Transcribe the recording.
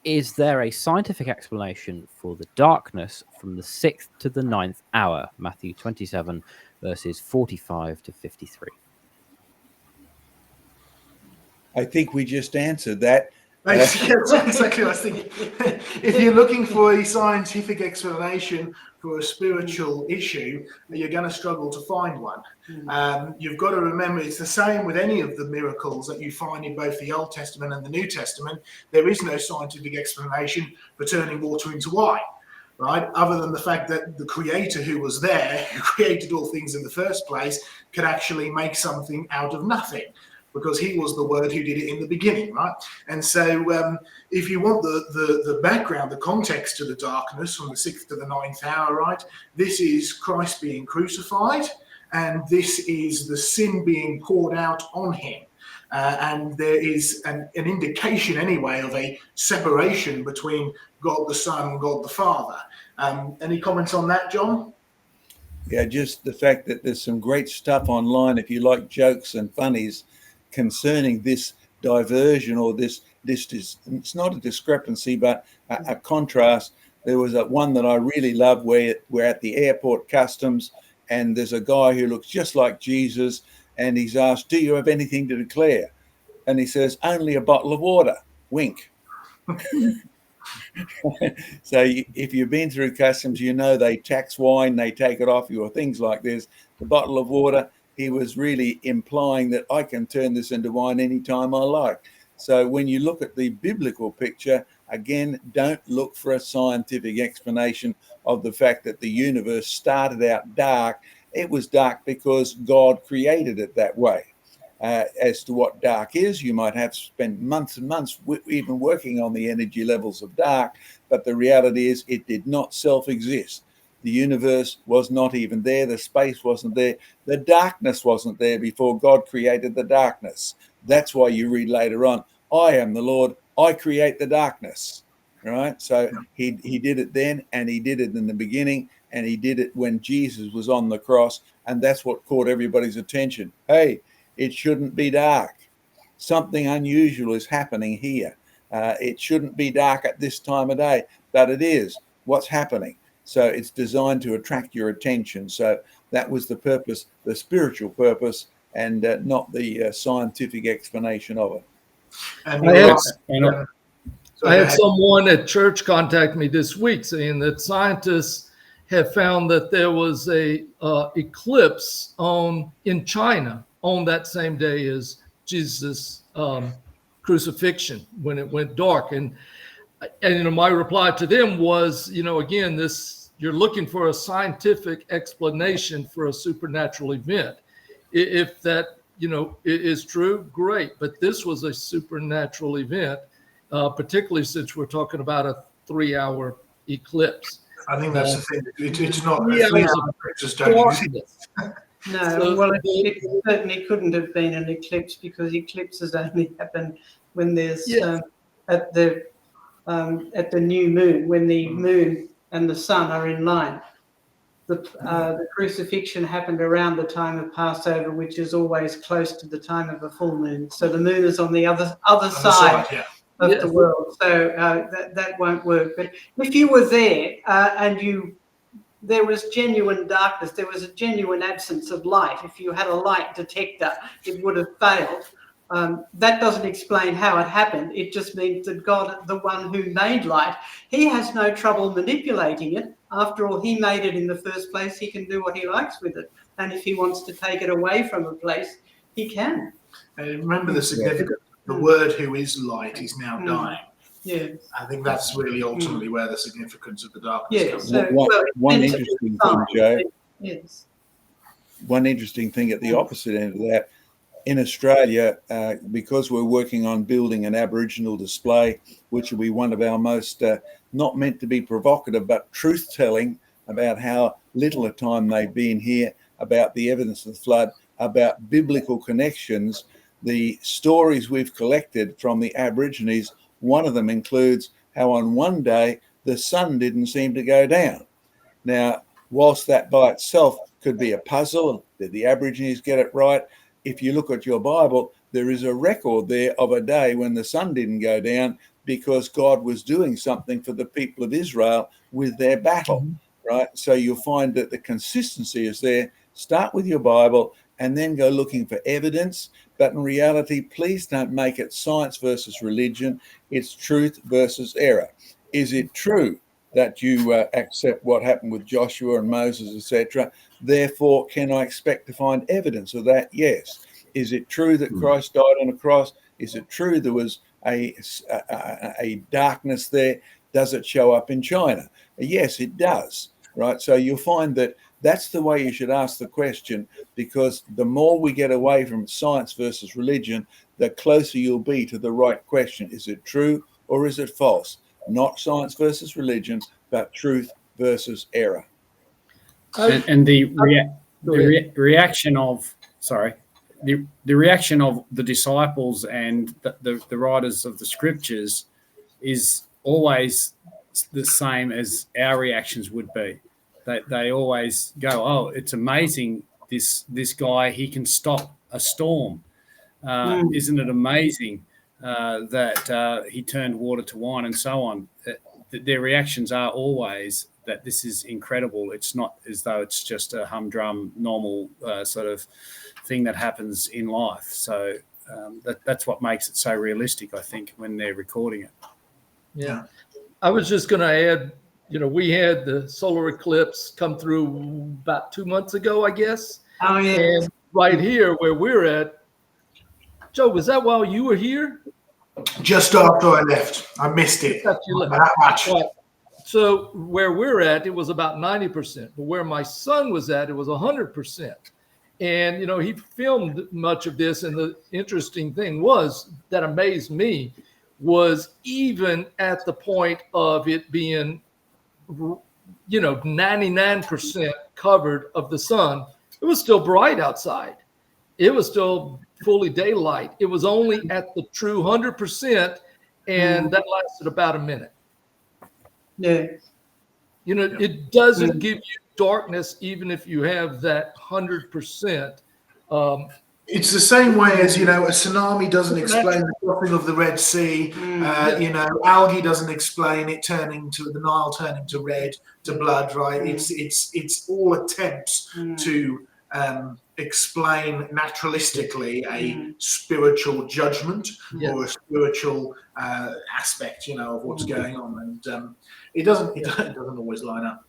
is there a scientific explanation for the darkness from the 6th to the 9th hour? Matthew 27, verses 45 to 53. I think we just answered that. That's exactly what I was thinking. If you're looking for a scientific explanation for a spiritual issue, you're going to struggle to find one. You've got to remember it's the same with any of the miracles that you find in both the Old Testament and the New Testament. There is no scientific explanation for turning water into wine, right? Other than the fact that the creator who was there, who created all things in the first place, could actually make something out of nothing, because he was the word who did it in the beginning, right? And so if you want the background, the context to the darkness from the 6th to the 9th hour, right? This is Christ being crucified, and this is the sin being poured out on him. And there is an indication anyway of a separation between God the Son and God the Father. Any comments on that, John? Yeah, just the fact that there's some great stuff online, if you like jokes and funnies, concerning this diversion or this is, it's not a discrepancy but a contrast. There was one that I really love where we're at the airport customs and there's a guy who looks just like Jesus and he's asked, do you have anything to declare? And he says, only a bottle of water. Wink. So if you've been through customs, you know they tax wine, they take it off you or things like this. The bottle of water, he was really implying that I can turn this into wine anytime I like. So when you look at the biblical picture, again, don't look for a scientific explanation of the fact that the universe started out dark. It was dark because God created it that way. As to what dark is, you might have spent months and months even working on the energy levels of dark, but the reality is it did not self-exist. The universe was not even there. The space wasn't there. The darkness wasn't there before God created the darkness. That's why you read later on, I am the Lord, I create the darkness. Right? So he did it then, and he did it in the beginning, and he did it when Jesus was on the cross, and that's what caught everybody's attention. Hey, it shouldn't be dark. Something unusual is happening here. It shouldn't be dark at this time of day, but it is. What's happening? So it's designed to attract your attention. So that was the purpose, the spiritual purpose, and not the scientific explanation of it. And I had someone at church contact me this week saying that scientists have found that there was a eclipse in China on that same day as Jesus' crucifixion, when it went dark. And my reply to them was, again, you're looking for a scientific explanation for a supernatural event. If that, is true, great. But this was a supernatural event, particularly since we're talking about a 3-hour eclipse. I think that's the thing. It's not 3 hours of darkness. No, well, it certainly couldn't have been an eclipse because eclipses only happen when there's at the new moon, when the moon and the sun are in line. The crucifixion happened around the time of Passover, which is always close to the time of a full moon. So the moon is on the other side of the world. So that won't work. But if you were there and there was genuine darkness, there was a genuine absence of light. If you had a light detector, it would have failed. That doesn't explain how it happened. It just means that God, the one who made light, he has no trouble manipulating it. After all, he made it in the first place. He can do what he likes with it. And if he wants to take it away from a place, he can. And remember the significance. The word who is light is now dying. Yes. I think that's really ultimately where the significance of the darkness comes. So, one interesting thing, Joe. Yes. One interesting thing at the opposite end of that, in Australia, because we're working on building an Aboriginal display, which will be one of our most, not meant to be provocative, but truth-telling about how little a time they've been here, about the evidence of the flood, about biblical connections, the stories we've collected from the Aborigines. One of them includes how on one day the sun didn't seem to go down. Now, whilst that by itself could be a puzzle, did the Aborigines get it right? If you look at your Bible, there is a record there of a day when the sun didn't go down. because God was doing something for the people of Israel with their battle, right? So you'll find that the consistency is there. Start with your Bible and then go looking for evidence. But in reality, please don't make it science versus religion. It's truth versus error. Is it true that you accept what happened with Joshua and Moses, etc.? Therefore, can I expect to find evidence of that? Yes. Is it true that Christ died on a cross? Is it true there was a darkness there? Does it show up in China? Yes, it does, right? So you'll find that that's the way you should ask the question, because the more we get away from science versus religion, the closer you'll be to the right question. Is it true or is it false? Not science versus religion, but truth versus error. And the reaction of the reaction of the disciples and the writers of the scriptures is always the same as our reactions would be. They always go, "Oh, it's amazing! This guy, he can stop a storm. Isn't it amazing that he turned water to wine and so on?" Their reactions are always that this is incredible. It's not as though it's just a humdrum, normal sort of thing that happens in life. So that's what makes it so realistic, I think, when they're recording it. Yeah. I was just going to add, we had the solar eclipse come through about 2 months ago, I guess. Oh, yeah. And right here where we're at, Joe, was that while you were here? Just after I left. I missed it. That much. Right. So where we're at, it was about 90%. But where my son was at, it was 100%. And, he filmed much of this. And the interesting thing that amazed me was even at the point of it being, 99% covered of the sun, it was still bright outside. It was still fully daylight. It was only at the true 100%, and that lasted about a minute. Yeah. It doesn't give you darkness even if you have that 100%. It's the same way as, a tsunami doesn't explain the dropping of the Red Sea. Algae doesn't explain it the Nile turning to red, to blood, right? It's all attempts to explain naturalistically a spiritual judgment or a spiritual aspect, of what's going on. And it doesn't always line up.